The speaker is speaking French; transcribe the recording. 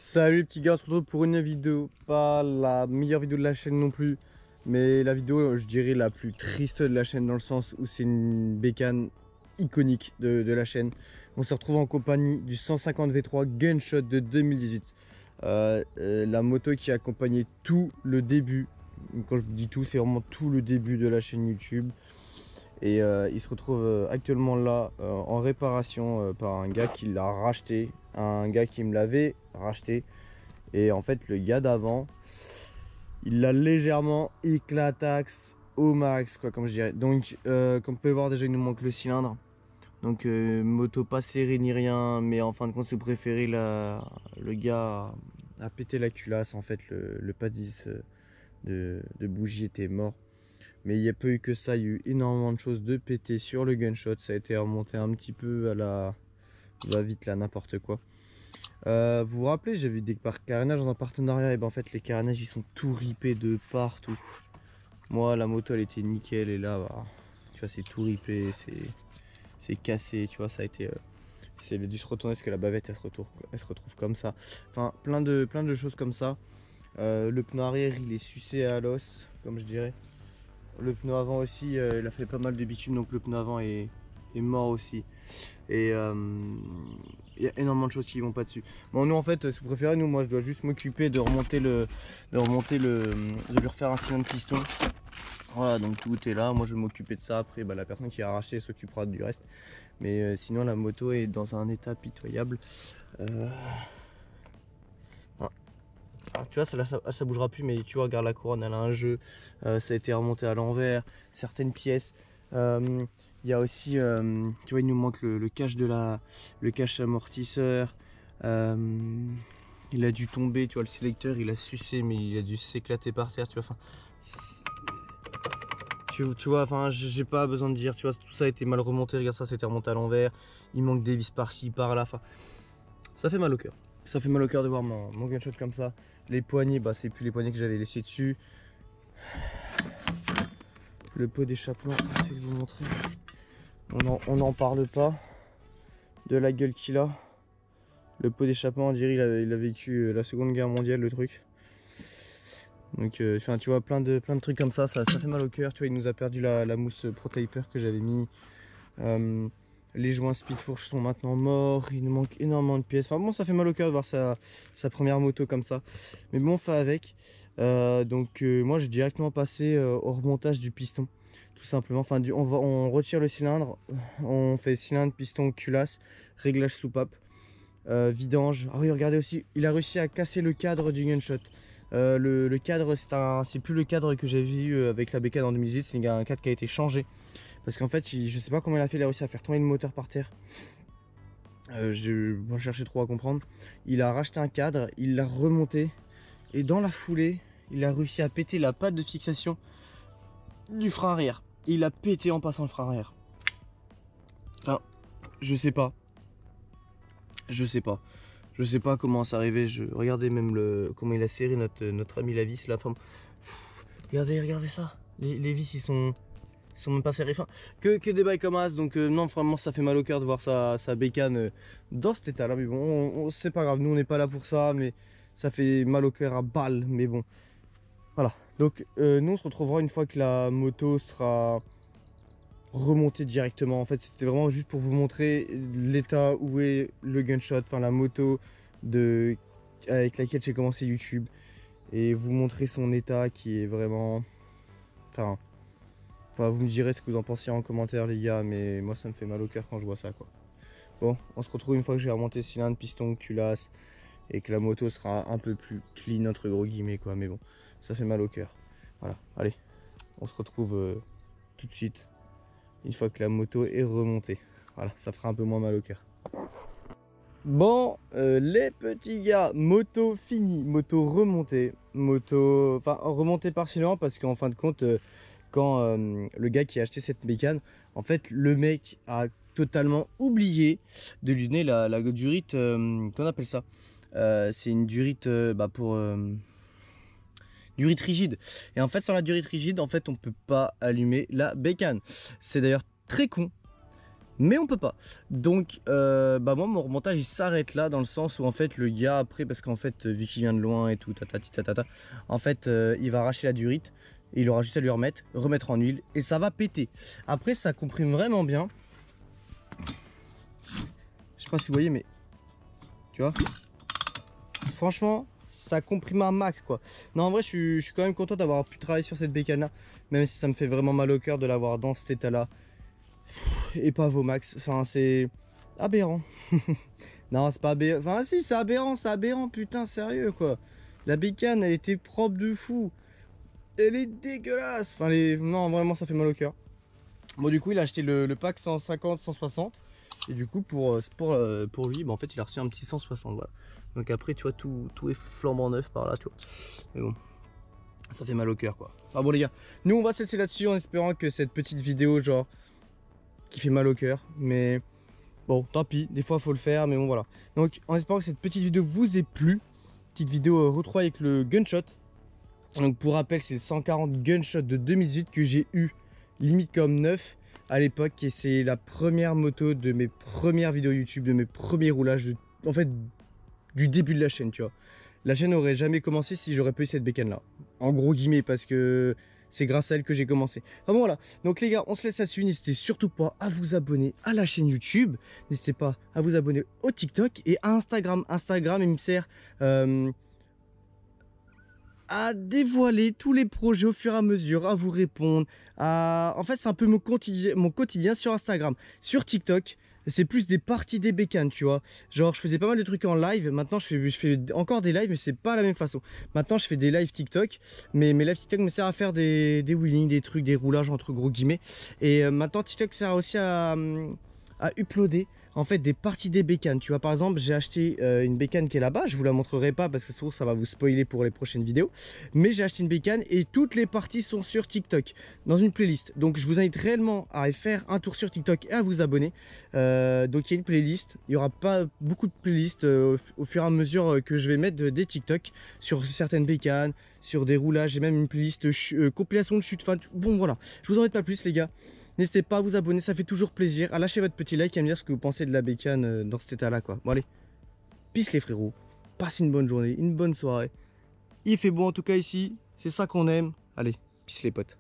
Salut les petits gars, on se retrouve pour une vidéo, pas la meilleure vidéo de la chaîne non plus, mais la vidéo je dirais la plus triste de la chaîne dans le sens où c'est une bécane iconique de la chaîne. On se retrouve en compagnie du 150 V3 Gunshot de 2018. La moto qui a accompagné tout le début, quand je dis tout c'est vraiment tout le début de la chaîne YouTube. Et il se retrouve actuellement là en réparation par un gars qui l'a racheté, un gars qui me l'avait racheté. Et en fait le gars d'avant, il l'a légèrement éclataxe au max quoi, comme je dirais. Donc comme vous pouvez voir déjà il nous manque le cylindre. Donc moto pas serrée ni rien, mais en fin de compte si vous préférez le gars a pété la culasse. En fait le padis de bougie était mort. Mais il n'y a pas eu que ça, il y a eu énormément de choses de péter sur le Gunshot. Ça a été remonté un petit peu à la va-vite là, n'importe quoi. Vous vous rappelez, j'avais des carénages dans un partenariat. Et ben en fait les carénages ils sont tout ripés de partout. Moi la moto elle était nickel et là bah, tu vois c'est tout ripé, c'est cassé, tu vois ça a été... c'est dû se retourner parce que la bavette elle se retrouve comme ça. Enfin plein de choses comme ça. Le pneu arrière il est sucé à l'os comme je dirais. Le pneu avant aussi, il a fait pas mal de bitume, donc le pneu avant est mort aussi. Et il y a énormément de choses qui vont pas dessus. Bon, nous en fait, si vous préférez, moi je dois juste m'occuper de de lui refaire un cylindre piston. Voilà, donc tout est là. Moi je vais m'occuper de ça. Après, bah, la personne qui a arraché s'occupera du reste. Mais sinon, la moto est dans un état pitoyable. Alors, tu vois, ça bougera plus, mais tu vois, regarde la couronne, elle a un jeu. Ça a été remonté à l'envers, certaines pièces. Il y a aussi, tu vois, il nous manque le cache le cache amortisseur. Il a dû tomber, tu vois, le sélecteur, il a sucé, mais il a dû s'éclater par terre, tu vois. Enfin, tu vois, enfin, j'ai pas besoin de dire, tu vois, tout ça a été mal remonté. Regarde ça, c'était remonté à l'envers. Il manque des vis par-ci, par-là. Enfin, ça fait mal au cœur. Ça fait mal au cœur de voir mon Gunshot comme ça. Les poignées, bah c'est plus les poignées que j'avais laissées dessus. Le pot d'échappement, je vais vous montrer. On n'en parle pas de la gueule qu'il a. Le pot d'échappement, on dirait il a vécu la Seconde Guerre mondiale, le truc. Donc, enfin, tu vois, plein de trucs comme ça fait mal au cœur. Tu vois, il nous a perdu la mousse Pro-Taper que j'avais mis. Les joints Speedforge sont maintenant morts, il nous manque énormément de pièces. Enfin bon, ça fait mal au cœur de voir sa première moto comme ça. Mais bon, on fait avec. Moi, j'ai directement passé au remontage du piston. Tout simplement. Enfin, on retire le cylindre, on fait cylindre, piston, culasse, réglage soupape, vidange. Ah oui, regardez aussi, il a réussi à casser le cadre du Gunshot. Le cadre, c'est plus le cadre que j'avais vu avec la bécane en 2018, c'est un cadre qui a été changé. Parce qu'en fait, je sais pas comment il a fait, il a réussi à faire tomber le moteur par terre. Je vais chercher trop à comprendre. Il a racheté un cadre, il l'a remonté. Et dans la foulée, il a réussi à péter la patte de fixation du frein arrière. Il a pété en passant le frein arrière. Enfin, je sais pas. Je sais pas. Je sais pas comment c'est arrivé. Regardez même comment il a serré notre ami la vis. La forme. Regardez ça. Les vis, ils sont même pas serrés. Enfin, que des bails comme as. Donc non, vraiment ça fait mal au cœur de voir sa bécane dans cet état là. Mais bon, c'est pas grave, nous on n'est pas là pour ça. Mais ça fait mal au cœur à balle. Mais bon, voilà. Donc nous on se retrouvera une fois que la moto sera remontée directement. En fait c'était vraiment juste pour vous montrer l'état où est le Gunshot. Enfin la moto avec laquelle j'ai commencé YouTube. Et vous montrer son état qui est vraiment... Enfin, vous me direz ce que vous en pensez en commentaire les gars, mais moi ça me fait mal au cœur quand je vois ça quoi. Bon, on se retrouve une fois que j'ai remonté cylindre, piston, culasse et que la moto sera un peu plus clean entre gros guillemets quoi, mais bon, ça fait mal au cœur. Voilà, allez, on se retrouve tout de suite une fois que la moto est remontée. Voilà, ça fera un peu moins mal au cœur. Bon, les petits gars, moto finie, moto remontée, enfin remontée partiellement parce qu'en fin de compte, quand le gars qui a acheté cette bécane, en fait le mec a totalement oublié de lui donner la durite, qu'on appelle ça, c'est une durite durite rigide. Et en fait sans la durite rigide, en fait on peut pas allumer la bécane. C'est d'ailleurs très con. mais on peut pas. Donc moi mon remontage il s'arrête là, dans le sens où en fait le gars après, parce qu'en fait vu qu'il vient de loin et tout, en fait il va arracher la durite et il aura juste à lui remettre en huile et ça va péter. Après ça comprime vraiment bien. Je sais pas si vous voyez, mais tu vois, franchement ça comprime un max quoi. Non, en vrai je suis quand même content d'avoir pu travailler sur cette bécane là, même si ça me fait vraiment mal au cœur de l'avoir dans cet état là et pas Vomax. Enfin c'est aberrant. Non, c'est pas aberrant. Enfin si, c'est aberrant, putain, sérieux quoi. La bécane elle était propre de fou, elle est dégueulasse. Enfin non, vraiment ça fait mal au cœur. Bon, du coup il a acheté le pack 150 160 et du coup pour lui en fait il a reçu un petit 160, voilà. Donc après tu vois tout est flambant neuf par là, tu vois. Mais bon, ça fait mal au cœur quoi. Ah bon les gars, nous on va se laisser là-dessus en espérant que cette petite vidéo genre qui fait mal au cœur, mais bon tant pis, des fois faut le faire, mais bon voilà. Donc en espérant que cette petite vidéo vous ait plu, petite vidéo retrouvaille avec le gunshot. Donc pour rappel c'est le 140 gunshot de 2018 que j'ai eu limite comme neuf à l'époque, et c'est la première moto de mes premières vidéos YouTube, de mes premiers roulages, en fait du début de la chaîne, tu vois. La chaîne n'aurait jamais commencé si j'aurais pas eu cette bécane là, en gros guillemets, parce que c'est grâce à elle que j'ai commencé. Enfin bon voilà, donc les gars on se laisse là-dessus. N'hésitez surtout pas à vous abonner à la chaîne YouTube, n'hésitez pas à vous abonner au TikTok et à Instagram. Instagram il me sert à dévoiler tous les projets au fur et à mesure, à vous répondre. En fait, c'est un peu mon quotidien sur Instagram. Sur TikTok, c'est plus des parties des bécanes, tu vois. Genre, je faisais pas mal de trucs en live. Maintenant, je fais encore des lives, mais c'est pas la même façon. Maintenant, je fais des lives TikTok, mais mes lives TikTok me servent à faire des wheelings, des trucs, des roulages entre gros guillemets. Et maintenant, TikTok sert aussi à uploader en fait des parties des bécanes, tu vois. Par exemple j'ai acheté une bécane qui est là-bas, je vous la montrerai pas parce que souvent ça va vous spoiler pour les prochaines vidéos, mais j'ai acheté une bécane et toutes les parties sont sur TikTok dans une playlist. Donc je vous invite réellement à faire un tour sur TikTok et à vous abonner. Donc il y a une playlist, il y aura pas beaucoup de playlists au fur et à mesure que je vais mettre des TikTok sur certaines bécanes, sur des roulages, et même une playlist compilation de chute. Enfin bon voilà, je vous en mets pas plus les gars. N'hésitez pas à vous abonner, ça fait toujours plaisir. À lâcher votre petit like et à me dire ce que vous pensez de la bécane dans cet état là quoi. Bon allez, peace les frérots, passez une bonne journée, une bonne soirée. Il fait beau en tout cas ici, c'est ça qu'on aime. Allez, peace les potes.